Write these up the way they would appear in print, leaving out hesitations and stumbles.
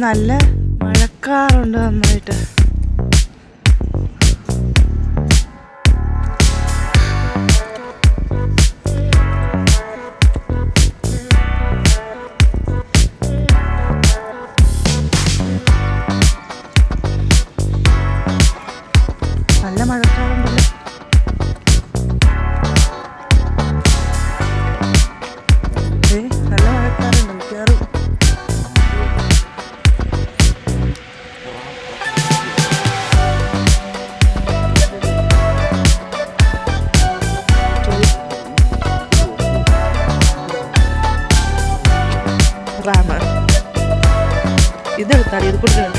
നല്ല മഴക്കാറുണ്ട് നന്നായിട്ട്. നല്ല മഴക്കാറുണ്ടല്ലോ. നല്ല മഴക്കാറുണ്ട് മിക്കവാറും. ഇതെടുത്താടി ഇത് കൊടുക്കണം.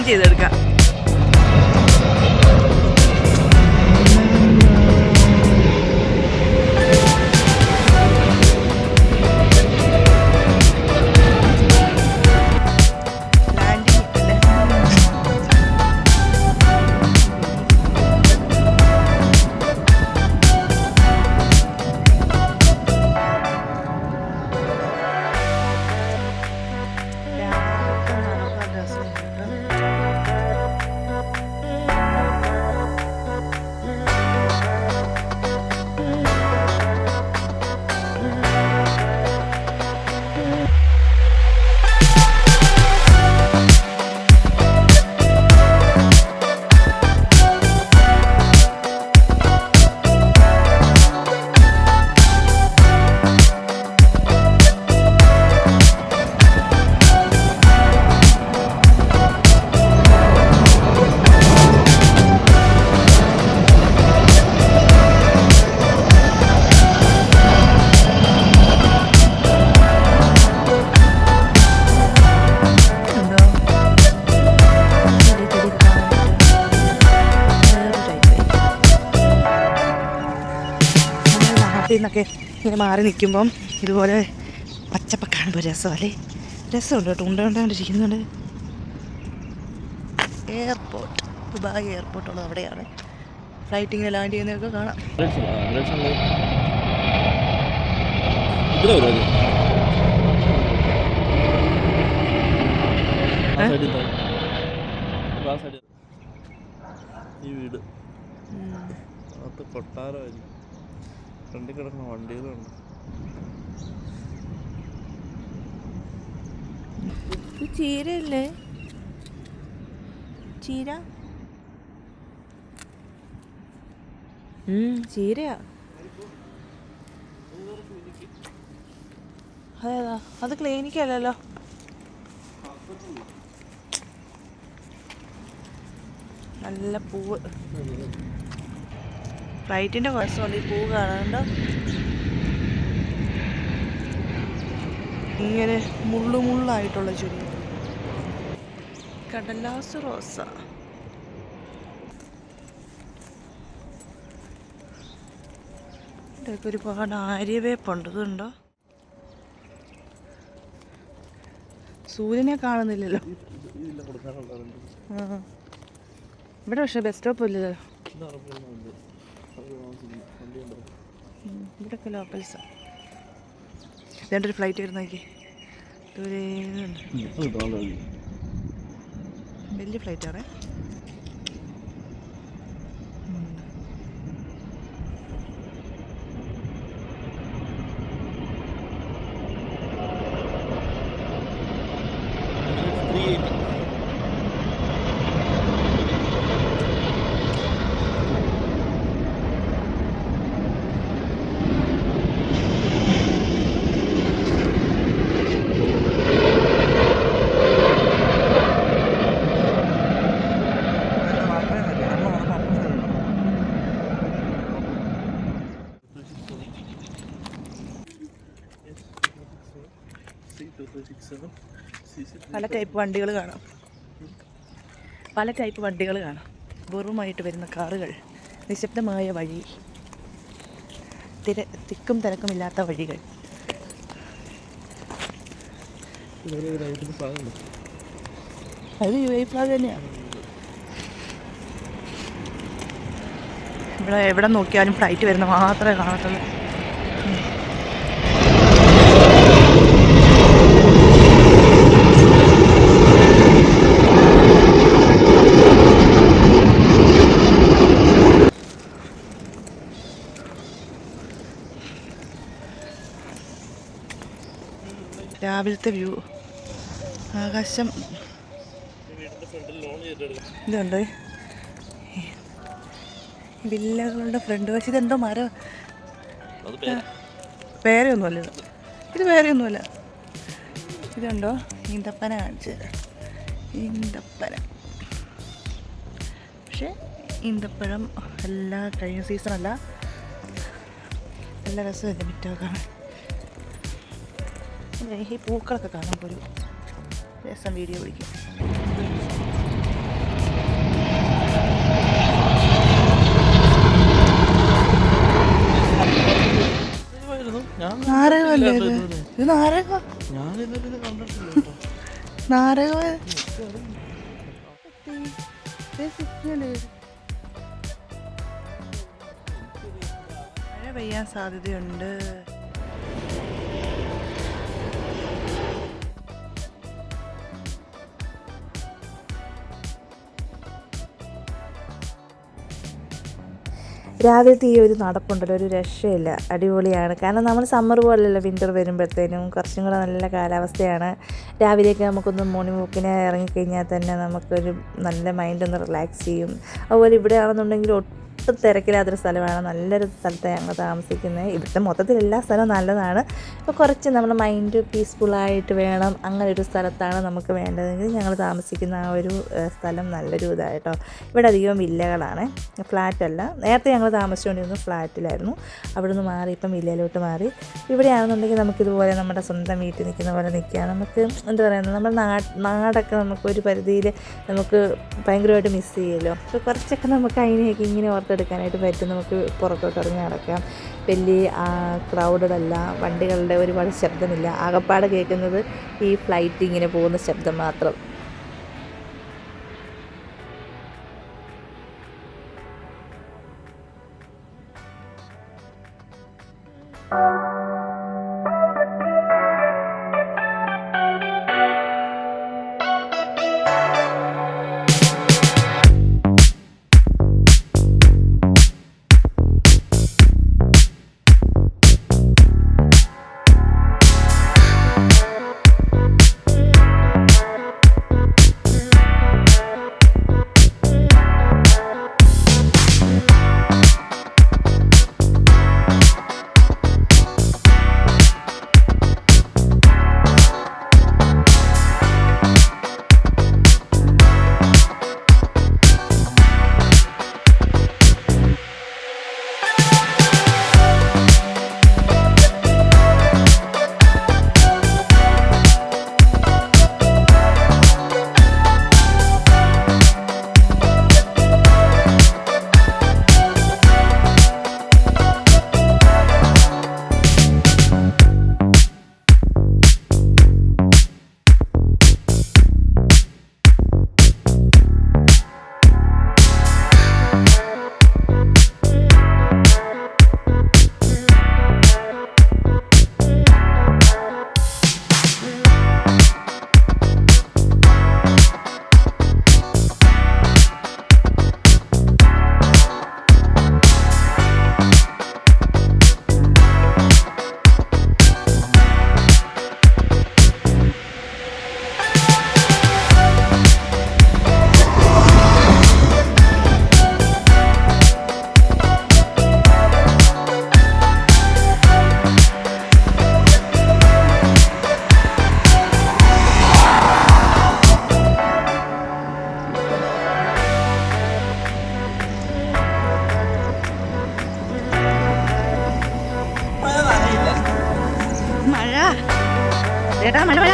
ചെയ്തെടുക്കാം. ന്നൊക്കെ ഇങ്ങനെ മാറി നിൽക്കുമ്പം ഇതുപോലെ പച്ചപ്പൊക്കെ കാണുമ്പോൾ രസമല്ലേ? രസമുണ്ട് കേട്ടോ. ഉണ്ടോണ്ടിരിക്കുന്നുണ്ട്. എയർപോർട്ട്, ദുബായ് എയർപോർട്ടുള്ളത് അവിടെയാണ്. ഫ്ലൈറ്റ് ഇങ്ങനെ ലാൻഡ് ചെയ്യുന്നതൊക്കെ കാണാം. ഈ വീട് കൊട്ടാരമായിരിക്കും. ഫ്രണ്ടിൽ കിടക്കുന്ന വണ്ടികളുണ്ട്. ചീരയല്ലേ? ചീര ചീരയാ. അതേതാ? അത് ക്ലിനിക്കല്ലല്ലോ. നല്ല പൂവ്. ഫ്ലൈറ്റിൻ്റെ കുഴപ്പമുണ്ട്. ഈ പൂവ് കാണാനുണ്ടോ? ഇങ്ങനെ മുള്ളായിട്ടുള്ള ചെടി. കടലാസ് റോസ. ഇവിടെയൊക്കെ ഒരുപാട് ആര്യവേപ്പുണ്ട്. ഇതുണ്ടോ? സൂര്യനെ കാണുന്നില്ലല്ലോ. ഇവിടെ പക്ഷേ ബസ് സ്റ്റോപ്പ് ഇല്ലല്ലോ. ഇവിടെയൊക്കെ ലോക്കൽസാ. ഇതേണ്ടൊരു ഫ്ലൈറ്റ് വരുന്നേക്ക്. വലിയ ഫ്ലൈറ്റാണേ. പല ടൈപ്പ് വണ്ടികൾ കാണാം. പല ടൈപ്പ് വണ്ടികൾ കാണാം. വെറുമായിട്ട് വരുന്ന കാറുകൾ, നിശബ്ദമായ വഴി, തിക്കും തിരക്കുമില്ലാത്ത വഴികൾ. അത് UAE ഫ്ലാഗ് തന്നെയാണ്. ഇവിടെ എവിടെ നോക്കിയാലും ഫ്ലൈറ്റ് വരുന്ന മാത്രമേ കാണത്തുള്ളൂ. രാവിലത്തെ വ്യൂ, ആകാശം ഇതുണ്ട്. വില്ലകളുടെ ഫ്രണ്ട് വശം ഇതെന്തോ മരം, പേരൊന്നുമല്ല ഇത് പേരൊന്നുമല്ല. ഇതുണ്ടോ ഈന്തപ്പന കാണിച്ചു തരാം. ഈന്തപ്പന, പക്ഷേ ഈന്തപ്പഴം എല്ലാ കഴിഞ്ഞ സീസണല്ല. നല്ല രസമല്ലേ മിറ്റമൊക്കെ കാണാൻ. ഈ പൂക്കളൊക്കെ കാണുമ്പോൾ ഒരു രസം വീഡിയോ പിടിക്കും. നാരകമല്ലേ ഇത്? ഇത് നാരകം. നാരകം മഴ പെയ്യാൻ സാധ്യതയുണ്ട്. രാവിലത്തെ ഈ ഒരു നടപ്പുണ്ടല്ലോ, ഒരു രക്ഷയില്ല, അടിപൊളിയാണ്. കാരണം നമ്മൾ സമ്മർ പോലെയല്ല, വിൻ്റർ വരുമ്പോഴത്തേനും കുറച്ചും കൂടെ നല്ല കാലാവസ്ഥയാണ്. രാവിലെയൊക്കെ നമുക്കൊന്ന് മോർണിംഗ് വാക്കിന് ഇറങ്ങിക്കഴിഞ്ഞാൽ തന്നെ നമുക്കൊരു നല്ല മൈൻഡ് ഒന്ന് റിലാക്സ് ചെയ്യും. അതുപോലെ ഇവിടെ ആണെന്നുണ്ടെങ്കിൽ ഒട്ടും തിരക്കില്ലാത്തൊരു സ്ഥലമാണ്. നല്ലൊരു സ്ഥലത്താണ് ഞങ്ങൾ താമസിക്കുന്നത്. ഇവിടുത്തെ മൊത്തത്തിൽ എല്ലാ സ്ഥലവും നല്ലതാണ്. ഇപ്പോൾ കുറച്ച് നമ്മുടെ മൈൻഡ് പീസ്ഫുള്ളായിട്ട് വേണം, അങ്ങനെ ഒരു സ്ഥലത്താണ് നമുക്ക് വേണ്ടതെങ്കിൽ ഞങ്ങൾ താമസിക്കുന്ന ആ ഒരു സ്ഥലം നല്ലൊരു ഇതായിട്ടോ. ഇവിടെ അധികം വില്ലകളാണ്, ഫ്ലാറ്റല്ല. നേരത്തെ ഞങ്ങൾ താമസിച്ചുകൊണ്ടിരുന്നത് ഫ്ലാറ്റിലായിരുന്നു. അവിടെ നിന്ന് മാറി ഇപ്പം വില്ലയിലോട്ട് മാറി. ഇവിടെയാണെന്നുണ്ടെങ്കിൽ നമുക്കിതുപോലെ നമ്മുടെ സ്വന്തം വീട്ടിൽ നിൽക്കുന്ന പോലെ നിൽക്കാം. നമുക്ക് എന്താ പറയുന്നത്, നമ്മുടെ നാടൊക്കെ നമുക്കൊരു പരിധിയിൽ നമുക്ക് ഭയങ്കരമായിട്ട് മിസ് ചെയ്യുമല്ലോ. അപ്പോൾ കുറച്ചൊക്കെ നമുക്ക് അതിനെയൊക്കെ ഇങ്ങനെ ഓർത്തെടുക്കാനായിട്ട് പറ്റും. നമുക്ക് പുറത്തോട്ട് ഇറങ്ങി നടക്കാം. വലിയ ക്രൗഡഡ് അല്ല, വണ്ടികളുടെ ഒരുപാട് ശബ്ദമില്ല. ആകപ്പാടെ കേൾക്കുന്നത് ഈ ഫ്ലൈറ്റ് ഇങ്ങനെ പോകുന്ന ശബ്ദം മാത്രം. ചേട്ടാ മഴ മഴ.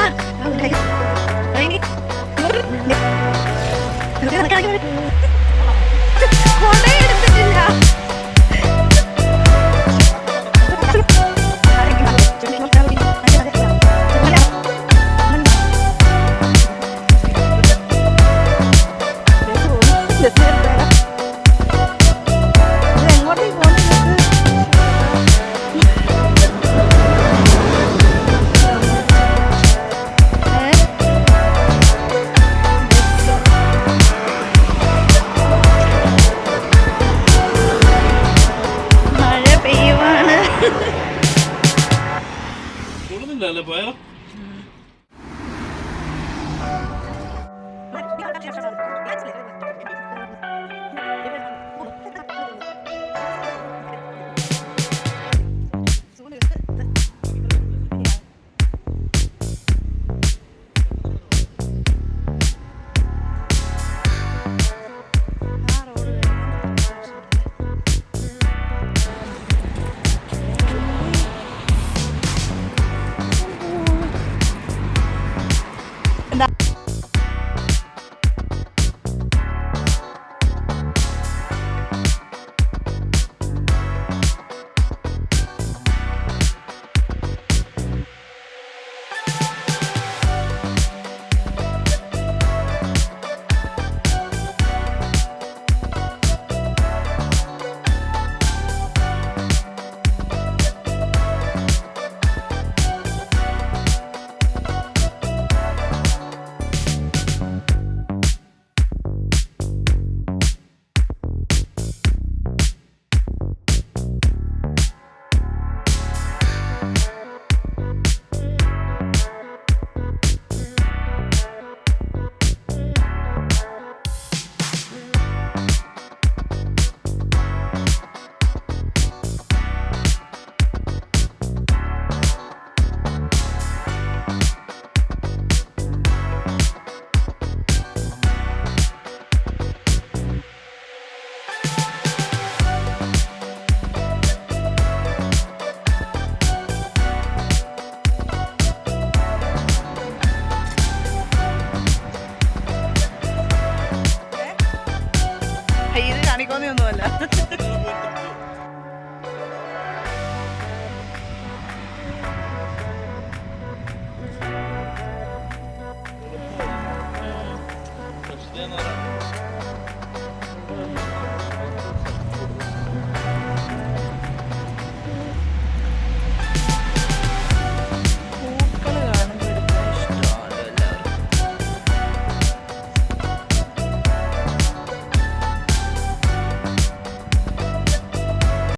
ഇത് കാണിക്കൊന്നൊന്നുമല്ല.